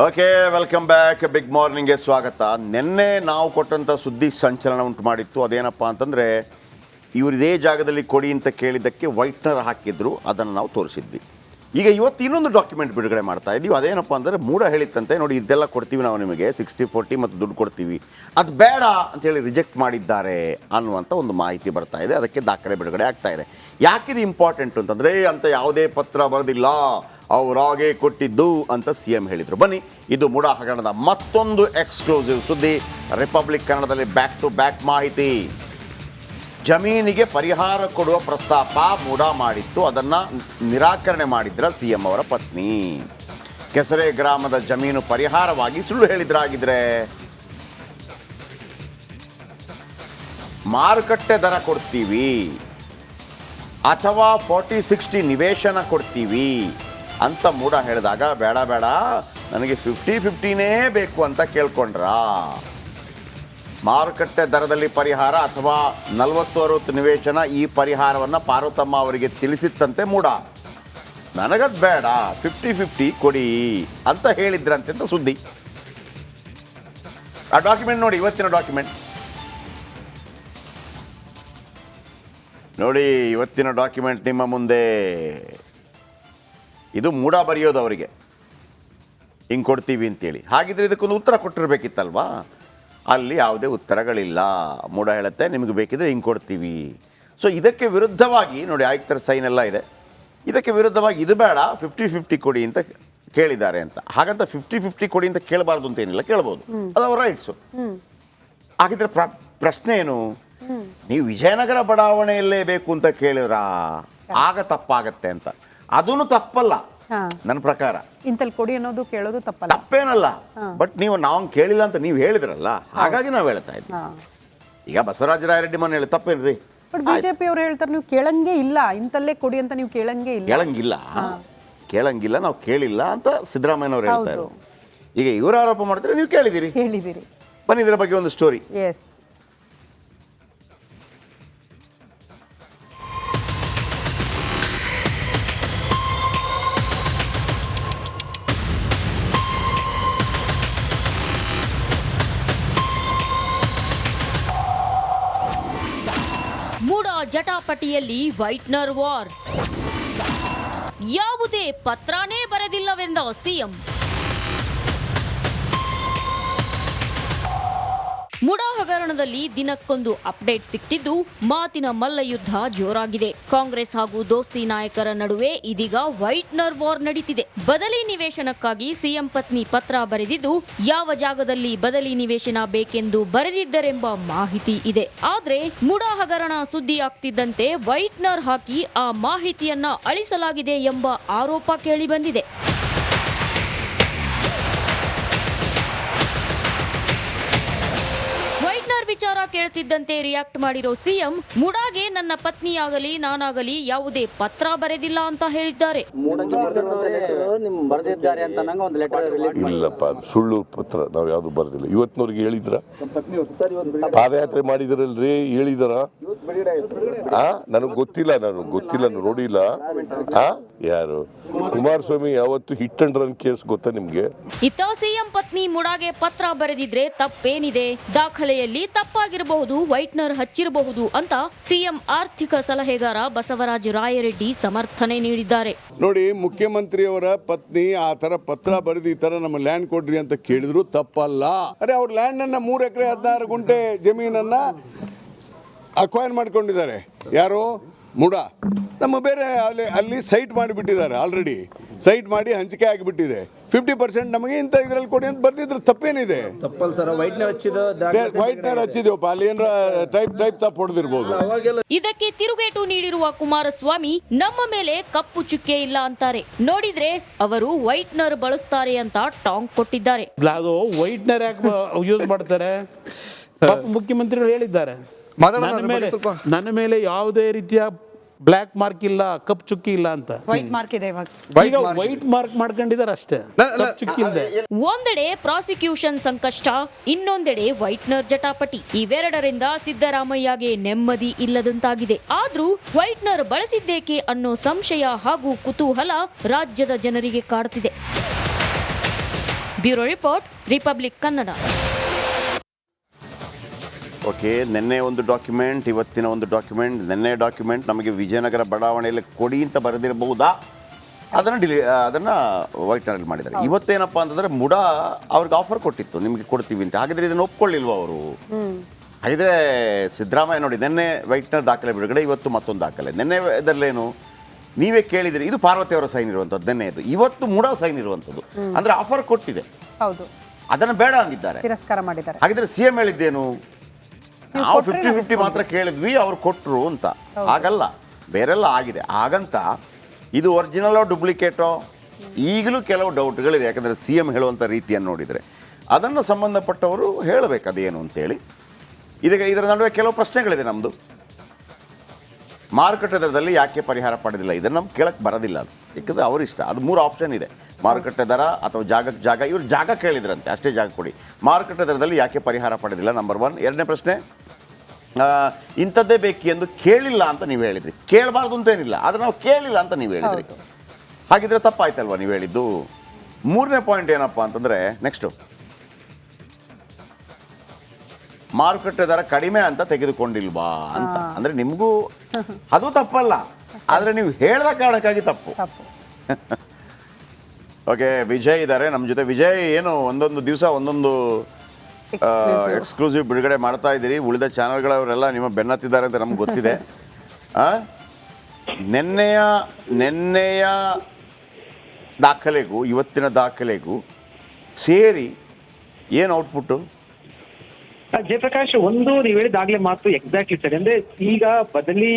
Okay, welcome back. Big ಮಾರ್ನಿಂಗ್ಗೆ ಸ್ವಾಗತ. ನಿನ್ನೆ ನಾವು ಕೊಟ್ಟಂಥ ಸುದ್ದಿ ಸಂಚಲನ ಉಂಟು ಮಾಡಿತ್ತು. ಅದೇನಪ್ಪ ಅಂತಂದರೆ, ಇವರು ಇದೇ ಜಾಗದಲ್ಲಿ ಕೊಡಿ ಅಂತ ಕೇಳಿದ್ದಕ್ಕೆ ವೈಟ್ನರ್ ಹಾಕಿದ್ರು, ಅದನ್ನು ನಾವು ತೋರಿಸಿದ್ವಿ. ಈಗ ಇವತ್ತು ಇನ್ನೊಂದು ಡಾಕ್ಯುಮೆಂಟ್ ಬಿಡುಗಡೆ ಮಾಡ್ತಾ ಇದ್ದೀವಿ. ಅದೇನಪ್ಪ ಅಂದರೆ, ಮೂಡ ಹೇಳಿತ್ತಂತೆ, ನೋಡಿ ಇದೆಲ್ಲ ಕೊಡ್ತೀವಿ ನಾವು ನಿಮಗೆ 60-40 ಮತ್ತು ದುಡ್ಡು ಕೊಡ್ತೀವಿ, ಅದು ಬೇಡ ಅಂತೇಳಿ ರಿಜೆಕ್ಟ್ ಮಾಡಿದ್ದಾರೆ ಅನ್ನುವಂಥ ಒಂದು ಮಾಹಿತಿ ಬರ್ತಾ ಇದೆ. ಅದಕ್ಕೆ ದಾಖಲೆ ಬಿಡುಗಡೆ ಆಗ್ತಾ ಇದೆ. ಯಾಕಿದು ಇಂಪಾರ್ಟೆಂಟ್ ಅಂತಂದರೆ, ಅಂತ ಯಾವುದೇ ಪತ್ರ ಬರೆದಿಲ್ಲ, ಅವರಾಗೆ ಕೊಟ್ಟಿದ್ದು ಅಂತ CM ಹೇಳಿದರು. ಬನ್ನಿ, ಇದು ಮೂಡ ಹಗರಣದ ಮತ್ತೊಂದು ಎಕ್ಸ್ಕ್ಲೂಸಿವ್ ಸುದ್ದಿ. ರಿಪಬ್ಲಿಕ್ ಕನ್ನಡದಲ್ಲಿ ಬ್ಯಾಕ್ ಟು ಬ್ಯಾಕ್ ಮಾಹಿತಿ. ಜಮೀನಿಗೆ ಪರಿಹಾರ ಕೊಡುವ ಪ್ರಸ್ತಾಪ ಮೂಡ ಮಾಡಿತ್ತು, ಅದನ್ನು ನಿರಾಕರಣೆ ಮಾಡಿದ್ರ CM ಅವರ ಪತ್ನಿ. ಕೆಸರೆ ಗ್ರಾಮದ ಜಮೀನು ಪರಿಹಾರವಾಗಿ ಸುಳ್ಳು ಹೇಳಿದ್ರಾಗಿದ್ರೆ ಮಾರುಕಟ್ಟೆ ದರ ಕೊಡ್ತೀವಿ ಅಥವಾ 40-60 ನಿವೇಶನ ಕೊಡ್ತೀವಿ ಅಂತ ಮೂಡ ಹೇಳಿದಾಗ, ಬೇಡ ಬೇಡ ನನಗೆ 50-50ನೇ ಬೇಕು ಅಂತ ಕೇಳ್ಕೊಂಡ್ರ. ಮಾರುಕಟ್ಟೆ ದರದಲ್ಲಿ ಪರಿಹಾರ ಅಥವಾ 40-60 ನಿವೇಶನ, ಈ ಪರಿಹಾರವನ್ನು ಪಾರ್ವತಮ್ಮ ಅವರಿಗೆ ತಿಳಿಸಿತ್ತಂತೆ ಮೂಡ. ನನಗದು ಬೇಡ, 50-50 ಕೊಡಿ ಅಂತ ಹೇಳಿದ್ರಂತೆ ಅಂತ ಸುದ್ದಿ. ಆ ಡಾಕ್ಯುಮೆಂಟ್ ನೋಡಿ, ಇವತ್ತಿನ ಡಾಕ್ಯುಮೆಂಟ್ ನೋಡಿ, ಇವತ್ತಿನ ಡಾಕ್ಯುಮೆಂಟ್ ನಿಮ್ಮ ಮುಂದೆ. ಇದು ಮೂಡ ಬರೆಯೋದು ಅವರಿಗೆ, ಹಿಂಗೆ ಕೊಡ್ತೀವಿ ಅಂತೇಳಿ. ಹಾಗಿದ್ರೆ ಇದಕ್ಕೊಂದು ಉತ್ತರ ಕೊಟ್ಟಿರ್ಬೇಕಿತ್ತಲ್ವಾ? ಅಲ್ಲಿ ಯಾವುದೇ ಉತ್ತರಗಳಿಲ್ಲ. ಮೂಡ ಹೇಳುತ್ತೆ, ನಿಮಗೆ ಬೇಕಿದ್ರೆ ಹಿಂಗೆ ಕೊಡ್ತೀವಿ. ಸೊ ಇದಕ್ಕೆ ವಿರುದ್ಧವಾಗಿ ನೋಡಿ, ಆಯುಕ್ತರ ಸೈನ್ ಎಲ್ಲ ಇದೆ. ಇದಕ್ಕೆ ವಿರುದ್ಧವಾಗಿ ಇದು ಬೇಡ, 50-50 ಕೊಡಿ ಅಂತ ಕೇಳಿದ್ದಾರೆ ಅಂತ. ಹಾಗಂತ 50-50 ಕೊಡಿ ಅಂತ ಕೇಳಬಾರ್ದು ಅಂತ ಏನಿಲ್ಲ, ಕೇಳ್ಬೋದು, ಅದು ಅವರ ರೈಟ್ಸು. ಹಾಗಿದ್ರೆ ಪ್ರಶ್ನೆ ಏನು? ನೀವು ವಿಜಯನಗರ ಬಡಾವಣೆಯಲ್ಲೇ ಬೇಕು ಅಂತ ಕೇಳಿದ್ರಾ, ಆಗ ತಪ್ಪಾಗತ್ತೆ ಅಂತ. ಅದೂ ತಪ್ಪಲ್ಲ ನನ್ನ ಪ್ರಕಾರ. ಇಂತಲ್ಲಿ ಕೊಡಿ ಅನ್ನೋದು ಕೇಳೋದು ತಪ್ಪಲ್ಲ, ತಪ್ಪೇನಲ್ಲ. ಬಟ್ ನಾವು ಕೇಳಿಲ್ಲ ಅಂತ ನೀವು ಹೇಳಿದ್ರಲ್ಲ, ಹಾಗಾಗಿ ನಾವು ಹೇಳ್ತಾ ಇದ್ವಿ. ಈಗ ಬಸವರಾಜ ರಾಯರೆಡ್ಡಿ ಮನೆ ಹೇಳಿ ತಪ್ಪೇನ್ರಿ? ಬಟ್ ಬಿಜೆಪಿ ಅವ್ರು ಹೇಳ್ತಾರೆ ನೀವು ಕೇಳಂಗೇ ಇಲ್ಲ, ಇಂತಲ್ಲೇ ಕೊಡಿ ಅಂತ ನೀವು ಕೇಳಂಗೇ ಇಲ್ಲ. ಕೇಳಂಗಿಲ್ಲ, ನಾವು ಕೇಳಿಲ್ಲ ಅಂತ ಸಿದ್ದರಾಮಯ್ಯನವ್ರು ಹೇಳ್ತಾರೆ. ಈಗ ಇವರು ಆರೋಪ ಮಾಡ್ತಾರೆ, ನೀವು ಹೇಳಿದಿರಿ. ಬನ್ನಿ, ಇದರ ಬಗ್ಗೆ ಒಂದು ಸ್ಟೋರಿ. ಎಸ್, ಮೂಡ ಜಟಾಪಟಿಯಲ್ಲಿ ವೈಟ್ನರ್ ವಾರ್. ಯಾವುದೇ ಪತ್ರನೇ ಬರೆದಿಲ್ಲವೆಂದ CM. ಮೂಡ ಹಗರಣದಲ್ಲಿ ದಿನಕ್ಕೊಂದು ಅಪ್ಡೇಟ್ ಸಿಕ್ತಿದ್ದು, ಮಾತಿನ ಮಲ್ಲಯುದ್ಧ ಜೋರಾಗಿದೆ. ಕಾಂಗ್ರೆಸ್ ಹಾಗೂ ದೋಸ್ತಿ ನಾಯಕರ ನಡುವೆ ಇದೀಗ ವೈಟ್ನರ್ ವಾರ್ ನಡೀತಿದೆ. ಬದಲಿ ನಿವೇಶನಕ್ಕಾಗಿ CM ಪತ್ನಿ ಪತ್ರ ಬರೆದಿದ್ದು, ಯಾವ ಜಾಗದಲ್ಲಿ ಬದಲಿ ನಿವೇಶನ ಬೇಕೆಂದು ಬರೆದಿದ್ದರೆಂಬ ಮಾಹಿತಿ ಇದೆ. ಆದ್ರೆ ಮೂಡ ಹಗರಣ ಸುದ್ದಿ ಆಗ್ತಿದ್ದಂತೆ ವೈಟ್ನರ್ ಹಾಕಿ ಆ ಮಾಹಿತಿಯನ್ನ ಅಳಿಸಲಾಗಿದೆ ಎಂಬ ಆರೋಪ ಕೇಳಿಬಂದಿದೆ. ವಿಚಾರ ಕೇಳ್ತಿದ್ದಂತೆ ರಿಯಾಕ್ಟ್ ಮಾಡಿರೋ CM, ಮೂಡಾಗೆ ನನ್ನ ಪತ್ನಿಯಾಗಲಿ ನಾನಾಗಲಿ ಯಾವುದೇ ಪತ್ರ ಬರೆದಿಲ್ಲ ಅಂತ ಹೇಳಿದ್ದಾರೆ. ಇಲ್ಲಪ್ಪ, ಅದು ಸುಳ್ಳು ಪತ್ರ, ನಾವು ಯಾವ್ದು ಬರೆದಿಲ್ಲ. ಇವತ್ತಿನವ್ರಿಗೆ ಹೇಳಿದ್ರ? ಪಾದಯಾತ್ರೆ ಮಾಡಿದ್ರಲ್ರಿ, ಹೇಳಿದಾರ? ನನಗೆ ಗೊತ್ತಿಲ್ಲ, ನೋಡಿಲ್ಲ. ಯಾರು ಕುಮಾರಸ್ವಾಮಿ ಯಾವತ್ತು ಹಿಟ್ ಅಂಡ್ ರನ್ ಕೇಸ್ ಗೊತ್ತಾ ನಿಮ್ಗೆ? ಇತ್ತ CM ಪತ್ನಿ ಮೂಡಾಗೆ ಪತ್ರ ಬರೆದಿದ್ರೆ ತಪ್ಪೇನಿದೆ, ದಾಖಲೆಯಲ್ಲಿ ತಪ್ಪಾಗಿರಬಹುದು, ವೈಟ್ನರ್ ಹಚ್ಚಿರಬಹುದು ಅಂತ CM ಆರ್ಥಿಕ ಸಲಹೆಗಾರ ಬಸವರಾಜ ರಾಯರೆಡ್ಡಿ ಸಮರ್ಥನೆ ನೀಡಿದ್ದಾರೆ. ನೋಡಿ, ಮುಖ್ಯಮಂತ್ರಿಯವರ ಪತ್ನಿ ಆ ತರ ಪತ್ರ ಬರೆದು ಈ ತರ ನಮ್ಮ ಲ್ಯಾಂಡ್ ಕೊಡ್ರಿ ಅಂತ ಕೇಳಿದ್ರು ತಪ್ಪಲ್ಲ. ಅರೆ, ಅವ್ರ ಲ್ಯಾಂಡ್ ಅನ್ನ 3 ಎಕರೆ 16 ಗುಂಟೆ ಜಮೀನನ್ನ ಅಕ್ವೈರ್ ಮಾಡ್ಕೊಂಡಿದ್ದಾರೆ. ಯಾರು? ಮೂಡ. ನಮ್ಮ ಬೇರೆ ಅಲ್ಲಿ ಸೈಟ್ ಮಾಡಿಬಿಟ್ಟಿದ್ದಾರೆ, ಆಲ್ರೆಡಿ ಸೈಟ್ ಮಾಡಿ ಹಂಚಿಕೆ ಆಗಿಬಿಟ್ಟಿದೆ. 50% ನಮಗೆ ಇಂಥ ಇದ್ರಲ್ಲಿ ಕೊಡಿ ಅಂತ ಬರ್ದಿದ್ರೆ ತಪ್ಪೇನಿದೆ? ವೈಟ್ನರ್ ಹಚ್ಚಿದೇವಪ್ಪ, ಅಲ್ಲಿ ಏನಾರ ಟೈಪ್ ತಪ್ಪು ಹೊಡೆದಿರ್ಬೋದು. ಇದಕ್ಕೆ ತಿರುಗೇಟು ನೀಡಿರುವ ಕುಮಾರಸ್ವಾಮಿ, ನಮ್ಮ ಮೇಲೆ ಕಪ್ಪು ಚುಕ್ಕೆ ಇಲ್ಲ ಅಂತಾರೆ. ನೋಡಿದ್ರೆ ಅವರು ವೈಟ್ನರ್ ಬಳಸ್ತಾರೆ ಅಂತ ಟಾಂಗ್ ಕೊಟ್ಟಿದ್ದಾರೆ. ಅದು ವೈಟ್ನರ್ ಯಾಕೆ ಯೂಸ್ ಮಾಡ್ತಾರೆ? ಮುಖ್ಯಮಂತ್ರಿಗಳು ಹೇಳಿದ್ದಾರೆ, ನನ್ನ ಮೇಲೆ ಯಾವುದೇ ರೀತಿಯ ಬ್ಲ್ಯಾಕ್ ಮಾರ್ಕ್ ಇಲ್ಲ, ಕಪ್ ಚುಕ್ಕಿ ಇಲ್ಲ ಅಂತ. ವೈಟ್ ಮಾರ್ಕ್ ಇದೆ, ಈಗ ವೈಟ್ ಮಾರ್ಕ್ ಮಾಡ್ಕೊಂಡಿದ್ದಾರೆ ಅಷ್ಟೇ, ಚುಕ್ಕಿ ಇಲ್ಲದೆ. ಒಂದೆಡೆ ಪ್ರಾಸಿಕ್ಯೂಷನ್ ಸಂಕಷ್ಟ, ಇನ್ನೊಂದೆಡೆ ವೈಟ್ನರ್ ಜಟಾಪಟಿ. ಇವೆರಡರಿಂದ ಸಿದ್ದರಾಮಯ್ಯಗೆ ನೆಮ್ಮದಿ ಇಲ್ಲದಂತಾಗಿದೆ. ಆದ್ರೂ ವೈಟ್ನರ್ ಬಳಸಿದ್ದೇಕೆ ಅನ್ನೋ ಸಂಶಯ ಹಾಗೂ ಕುತೂಹಲ ರಾಜ್ಯದ ಜನರಿಗೆ ಕಾಡುತ್ತಿದೆ. Bureau report, republic Kannada. Okay, ನಿನ್ನೆ ಒಂದು ಡಾಕ್ಯುಮೆಂಟ್, ಇವತ್ತಿನ ಒಂದು ಡಾಕ್ಯುಮೆಂಟ್. ನಿನ್ನೆ ಡಾಕ್ಯುಮೆಂಟ್ ನಮಗೆ ವಿಜಯನಗರ ಬಡಾವಣೆಯಲ್ಲಿ ಕೊಡಿ ಅಂತ ಬರೆದಿರಬಹುದಾ, ಅದನ್ನು ವೈಟ್ನರಲ್ಲಿ ಮಾಡಿದ್ದಾರೆ. ಇವತ್ತೇನಪ್ಪ ಅಂತಂದರೆ ಮುಡಾ ಅವ್ರಿಗೆ ಆಫರ್ ಕೊಟ್ಟಿತ್ತು, ನಿಮಗೆ ಕೊಡ್ತೀವಿ ಅಂತ. ಹಾಗಿದ್ರೆ ಇದನ್ನು ಒಪ್ಕೊಳ್ಳಿಲ್ವ ಅವರು? ಹಾಗಿದ್ರೆ ಸಿದ್ದರಾಮಯ್ಯ ನೋಡಿ, ನಿನ್ನೆ ವೈಟ್ನರ್ ದಾಖಲೆ ಬಿಡುಗಡೆ, ಇವತ್ತು ಮತ್ತೊಂದು ದಾಖಲೆ. ನಿನ್ನೆ ಇದರಲ್ಲೇನು ನೀವೇ ಕೇಳಿದಿರಿ, ಇದು ಪಾರ್ವತಿ ಅವರ ಸೈನ್ ಇರುವಂಥದ್ದು ನಿನ್ನೆದು, ಇವತ್ತು ಮುಡಾ ಸೈನ್ ಇರುವಂಥದ್ದು. ಅಂದರೆ ಆಫರ್ ಕೊಟ್ಟಿದೆ, ಹೌದು, ಅದನ್ನು ಬೇಡ ಅಂದಿದ್ದಾರೆ, ತಿರಸ್ಕಾರ ಮಾಡಿದ್ದಾರೆ. ಹಾಗಿದ್ರೆ ಸಿ ಎಂ ಹೇಳಿದ್ದೇನು, ನಾವು 50-50 ಮಾತ್ರ ಕೇಳಿದ್ವಿ, ಅವ್ರು ಕೊಟ್ಟರು ಅಂತ. ಹಾಗಲ್ಲ, ಬೇರೆಲ್ಲ ಆಗಿದೆ. ಹಾಗಂತ ಇದು ಒರಿಜಿನಲೋ ಡೂಪ್ಲಿಕೇಟೋ ಈಗಲೂ ಕೆಲವು ಡೌಟ್ಗಳಿದೆ. ಯಾಕಂದರೆ ಸಿ ಎಂ ಹೇಳುವಂಥ ರೀತಿಯನ್ನು ನೋಡಿದರೆ ಅದನ್ನು ಸಂಬಂಧಪಟ್ಟವರು ಹೇಳಬೇಕು ಅದೇನು ಅಂತೇಳಿ. ಇದರ ನಡುವೆ ಕೆಲವು ಪ್ರಶ್ನೆಗಳಿದೆ ನಮ್ಮದು. ಮಾರುಕಟ್ಟೆ ದರದಲ್ಲಿ ಯಾಕೆ ಪರಿಹಾರ ಪಡೆದಿಲ್ಲ, ಇದನ್ನು ನಮ್ಗೆ ಕೇಳಕ್ಕೆ ಬರೋದಿಲ್ಲ. ಅದು ಯಾಕಂದರೆ ಅವರಿಷ್ಟ. ಅದು 3 ಆಪ್ಷನ್ ಇದೆ: ಮಾರುಕಟ್ಟೆ ದರ ಅಥವಾ ಜಾಗಕ್ಕೆ ಜಾಗ. ಇವರು ಜಾಗ ಕೇಳಿದ್ರಂತೆ, ಅಷ್ಟೇ ಜಾಗ ಕೊಡಿ. ಮಾರುಕಟ್ಟೆ ದರದಲ್ಲಿ ಯಾಕೆ ಪರಿಹಾರ ಪಡೆದಿಲ್ಲ, ನಂಬರ್ 1. ಎರಡನೇ ಪ್ರಶ್ನೆ, ಇಂಥದ್ದೇ ಬೇಕು ಎಂದು ಕೇಳಿಲ್ಲ ಅಂತ ನೀವು ಹೇಳಿದ್ರಿ. ಕೇಳಬಾರ್ದು ಅಂತೇನಿಲ್ಲ, ಆದರೆ ನಾವು ಕೇಳಿಲ್ಲ ಅಂತ ನೀವು ಹೇಳಿದ್ರಿ. ಹಾಗಿದ್ರೆ ತಪ್ಪಾಯ್ತಲ್ವ ನೀವು ಹೇಳಿದ್ದು. ಮೂರನೇ ಪಾಯಿಂಟ್ ಏನಪ್ಪ ಅಂತಂದರೆ, ನೆಕ್ಸ್ಟು ಮಾರುಕಟ್ಟೆ ದರ ಕಡಿಮೆ ಅಂತ ತೆಗೆದುಕೊಂಡಿಲ್ವಾ ಅಂತ. ಅಂದರೆ ನಿಮಗೂ ಅದು ತಪ್ಪಲ್ಲ, ಆದರೆ ನೀವು ಹೇಳಿದ ಕಾರಣಕ್ಕಾಗಿ ತಪ್ಪು. ಓಕೆ, ವಿಜಯ್ ಇದ್ದಾರೆ ನಮ್ಮ ಜೊತೆ. ವಿಜಯ್, ಏನು ಒಂದೊಂದು ದಿವಸ ಒಂದೊಂದು ಎಕ್ಸ್ಕ್ಲೂಸಿವ್ ಬಿಡುಗಡೆ ಮಾಡ್ತಾ ಇದ್ದೀರಿ. ಉಳಿದ ಚಾನಲ್ಗಳವರೆಲ್ಲ ನಿಮ್ಮ ಬೆನ್ನತ್ತಿದ್ದಾರೆ ಅಂತ ನಮ್ಗೆ ಗೊತ್ತಿದೆ. ನೆನ್ನೆಯ ದಾಖಲೆಗೂ ಇವತ್ತಿನ ದಾಖಲೆಗೂ ಸೇರಿ ಏನು ಔಟ್ಪುಟ್ಟು? ಜಯಪ್ರಕಾಶ್, ಒಂದು ನೀವು ಹೇಳಿದಾಗ್ಲೇ ಮಾತು ಎಕ್ಸಾಕ್ಟ್ಲಿ ಸರಿ. ಅಂದ್ರೆ ಈಗ ಬದಲಿ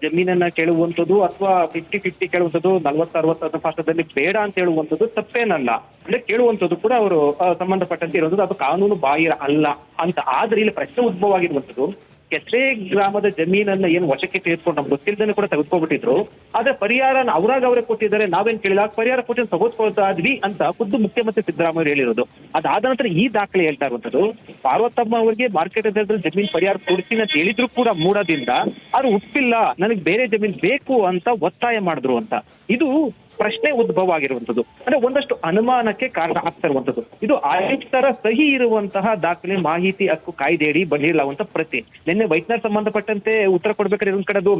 ಜಮೀನನ್ನ ಕೇಳುವಂಥದ್ದು ಅಥವಾ 50-50 ಕೇಳುವಂಥದ್ದು, 40-60 ಭಾಷೆದಲ್ಲಿ ಬೇಡ ಅಂತ ಹೇಳುವಂಥದ್ದು ತಪ್ಪೇನಲ್ಲ. ಅಂದ್ರೆ ಕೇಳುವಂಥದ್ದು ಕೂಡ ಅವರು ಸಂಬಂಧಪಟ್ಟಂತೆ ಇರುವಂಥದ್ದು, ಅದು ಕಾನೂನು ಬಾಹಿರ ಅಲ್ಲ ಅಂತ. ಆದ್ರೆ ಇಲ್ಲಿ ಪ್ರಶ್ನೆ ಉದ್ಭವ ಆಗಿರುವಂಥದ್ದು, ಕೆಸರೆ ಗ್ರಾಮದ ಜಮೀನನ್ನ ಏನು ವಶಕ್ಕೆ ತೆಗೆದುಕೊಂಡು ನಮ್ಗೆ ಗೊತ್ತಿಲ್ಲದೇ ಕೂಡ ತೆಗೆದುಕೊಬಿಟ್ಟಿದ್ರು. ಆದ್ರೆ ಪರಿಹಾರನ ಅವರೇ ಕೊಟ್ಟಿದ್ದಾರೆ, ನಾವೇನ್ ಕೇಳಿಲ್ಲ. ಪರಿಹಾರ ಕೊಟ್ಟು ತಗೋಸ್ಕೊಳ್ತಾ ಇದ್ವಿ ಅಂತ ಖುದ್ದು ಮುಖ್ಯಮಂತ್ರಿ ಸಿದ್ದರಾಮಯ್ಯ ಹೇಳಿರೋದು. ಅದಾದ ನಂತರ ಈ ದಾಖಲೆ ಹೇಳ್ತಾ ಇರುವಂಥದ್ದು, ಪಾರ್ವತಮ್ಮ ಅವರಿಗೆ ಮಾರ್ಕೆಟ್ ದರದಲ್ಲಿ ಜಮೀನ್ ಪರಿಹಾರ ಕೊಡ್ತೀನಿ ಅಂತ ಹೇಳಿದ್ರು ಕೂಡ ಮೂಡದಿಂದ ಅದು ಒಪ್ಪಿಲ್ಲ, ನನಗೆ ಬೇರೆ ಜಮೀನ್ ಬೇಕು ಅಂತ ಒತ್ತಾಯ ಮಾಡಿದ್ರು ಅಂತ. ಇದು ಪ್ರಶ್ನೆ ಉದ್ಭವ ಆಗಿರುವಂಥದ್ದು. ಅಂದ್ರೆ ಒಂದಷ್ಟು ಅನುಮಾನಕ್ಕೆ ಕಾರಣ ಆಗ್ತಾ ಇರುವಂಥದ್ದು. ಇದು ಆಯುಕ್ತರ ಸಹಿ ಇರುವಂತಹ ದಾಖಲೆ, ಮಾಹಿತಿ ಹಕ್ಕು ಕಾಯ್ದೆಯಡಿ ಬಂದಿರಲಾವಂತ ಪ್ರತಿ. ನಿನ್ನೆ ವೈಟ್ನರ್ ಸಂಬಂಧಪಟ್ಟಂತೆ ಉತ್ತರ ಕೊಡ್ಬೇಕಾದ್ರೆ ಇದೊಂದ್ ಕಡೆದು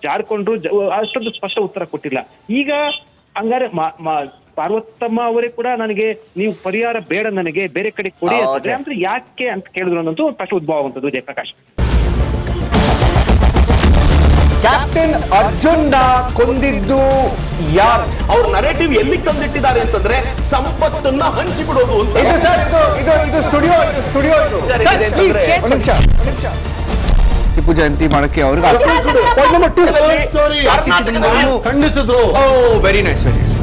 ಜಾರ್ಕೊಂಡ್ರು, ಅಷ್ಟೊಂದು ಸ್ಪಷ್ಟ ಉತ್ತರ ಕೊಟ್ಟಿಲ್ಲ. ಈಗ ಹಂಗಾರೆ ಪಾರ್ವತಮ್ಮ ಅವರೇ ಕೂಡ ನನಗೆ ನೀವು ಪರಿಹಾರ ಬೇಡ, ನನಗೆ ಬೇರೆ ಕಡೆ ಕೊಡಿ ಅಂದ್ರೆ ಯಾಕೆ ಅಂತ ಕೇಳಿದ್ರು ಅನ್ನೋದು ಪ್ರಶ್ನೆ ಉದ್ಭವ ಆಗುವಂಥದ್ದು. ಜಯಪ್ರಕಾಶ್, ಕ್ಯಾಪ್ಟನ್ ಅರ್ಜುನ್ ಕೊಂದಿದ್ದು ಯಾರು? ಅವ್ರ ನರೇಟಿವ್ ಎಲ್ಲಿ ತಂದಿಟ್ಟಿದ್ದಾರೆ ಅಂತಂದ್ರೆ ಸಂಪತ್ತನ್ನ ಹಂಚಿಬಿಡೋದು ಅಂತ. ಇದು ಸ್ಟುಡಿಯೋ ಟಿಪ್ಪು ಜಯಂತಿ ಮಾಡಕ್ಕೆ ಅವ್ರಿಗೆ ಖಂಡಿಸಿದ್ರು. Very nice, very nice.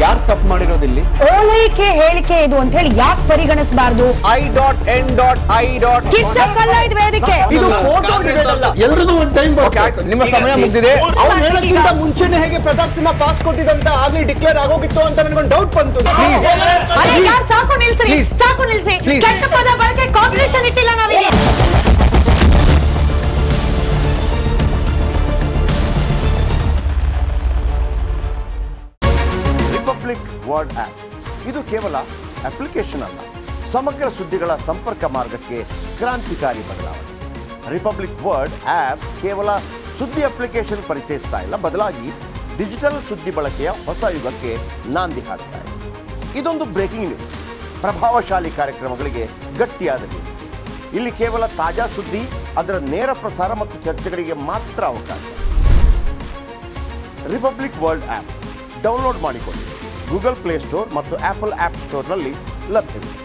ಯಾರು ತಪ್ಪು ಮಾಡಿರೋದಿಲ್ಲಿ? ಓಲೈಕೆ ಹೇಳಿಕೆ ಇದು ಅಂತ ಹೇಳಿ ಯಾಕೆ ಪರಿಗಣಿಸಬಾರದು? I.N.I. ಇದು ವೇದಿಕೆ, ಇದು ಫೋಟೋ ಎಲ್ಲರದು ಒಂದು ಟೈಮ್. ನಿಮ್ಮ ಸಮಯ ಮುಗಿದಿದೆ. ಅವ್ರು ಹೇಳಕ್ಕಿಂತ ಮುಂಚೆನೆ ಹೇಗೆ ಪ್ರತಾಪ್ ಸಿಂಹ ಪಾಸ್ ಕೊಟ್ಟಿದಂತ ಆಗ್ಲಿ ಡಿಕ್ಲೇರ್ ಆಗೋಗಿತ್ತು ಅಂತ ನನಗೊಂದು ಡೌಟ್ ಬಂತು. ಸಾಕು ನಿಲ್ಸಿ, ಸಾಕು ನಿಲ್ಸಿ. ಕೆಟ್ಟ ಪದ ಬಳಕೆ ಕಾಂಬಿನೇಷನ್ ಇಟ್ಟಿಲ್ಲ ನಾವಿಲ್ಲಿ. ರಿಪಬ್ಲಿಕ್ ವರ್ಡ್ ಆ್ಯಪ್ ಇದು ಕೇವಲ ಅಪ್ಲಿಕೇಶನ್ ಅಲ್ಲ, ಸಮಗ್ರ ಸುದ್ದಿಗಳ ಸಂಪರ್ಕ ಮಾರ್ಗಕ್ಕೆ ಕ್ರಾಂತಿಕಾರಿ ಬದಲಾವಣೆ. ರಿಪಬ್ಲಿಕ್ ವರ್ಡ್ ಆ್ಯಪ್ ಕೇವಲ ಸುದ್ದಿ ಅಪ್ಲಿಕೇಶನ್ ಪರಿಚಯಿಸ್ತಾ ಇಲ್ಲ, ಬದಲಾಗಿ ಡಿಜಿಟಲ್ ಸುದ್ದಿ ಬಳಕೆಯ ಹೊಸ ಯುಗಕ್ಕೆ ನಾಂದಿ ಹಾಡ್ತಾ ಇದೆ. ಇದೊಂದು ಬ್ರೇಕಿಂಗ್ ನ್ಯೂಸ್, ಪ್ರಭಾವಶಾಲಿ ಕಾರ್ಯಕ್ರಮಗಳಿಗೆ ಗಟ್ಟಿಯಾದ ನ್ಯೂಸ್. ಇಲ್ಲಿ ಕೇವಲ ತಾಜಾ ಸುದ್ದಿ, ಅದರ ನೇರ ಪ್ರಸಾರ ಮತ್ತು ಚರ್ಚೆಗಳಿಗೆ ಮಾತ್ರ ಅವಕಾಶ. ರಿಪಬ್ಲಿಕ್ ವರ್ಲ್ಡ್ ಆ್ಯಪ್ ಡೌನ್ಲೋಡ್ ಮಾಡಿಕೊಳ್ಳಿ. ಗೂಗಲ್ ಪ್ಲೇಸ್ಟೋರ್ ಮತ್ತು ಆಪಲ್ ಆ್ಯಪ್ ಸ್ಟೋರ್ನಲ್ಲಿ ಲಭ್ಯವಿದೆ.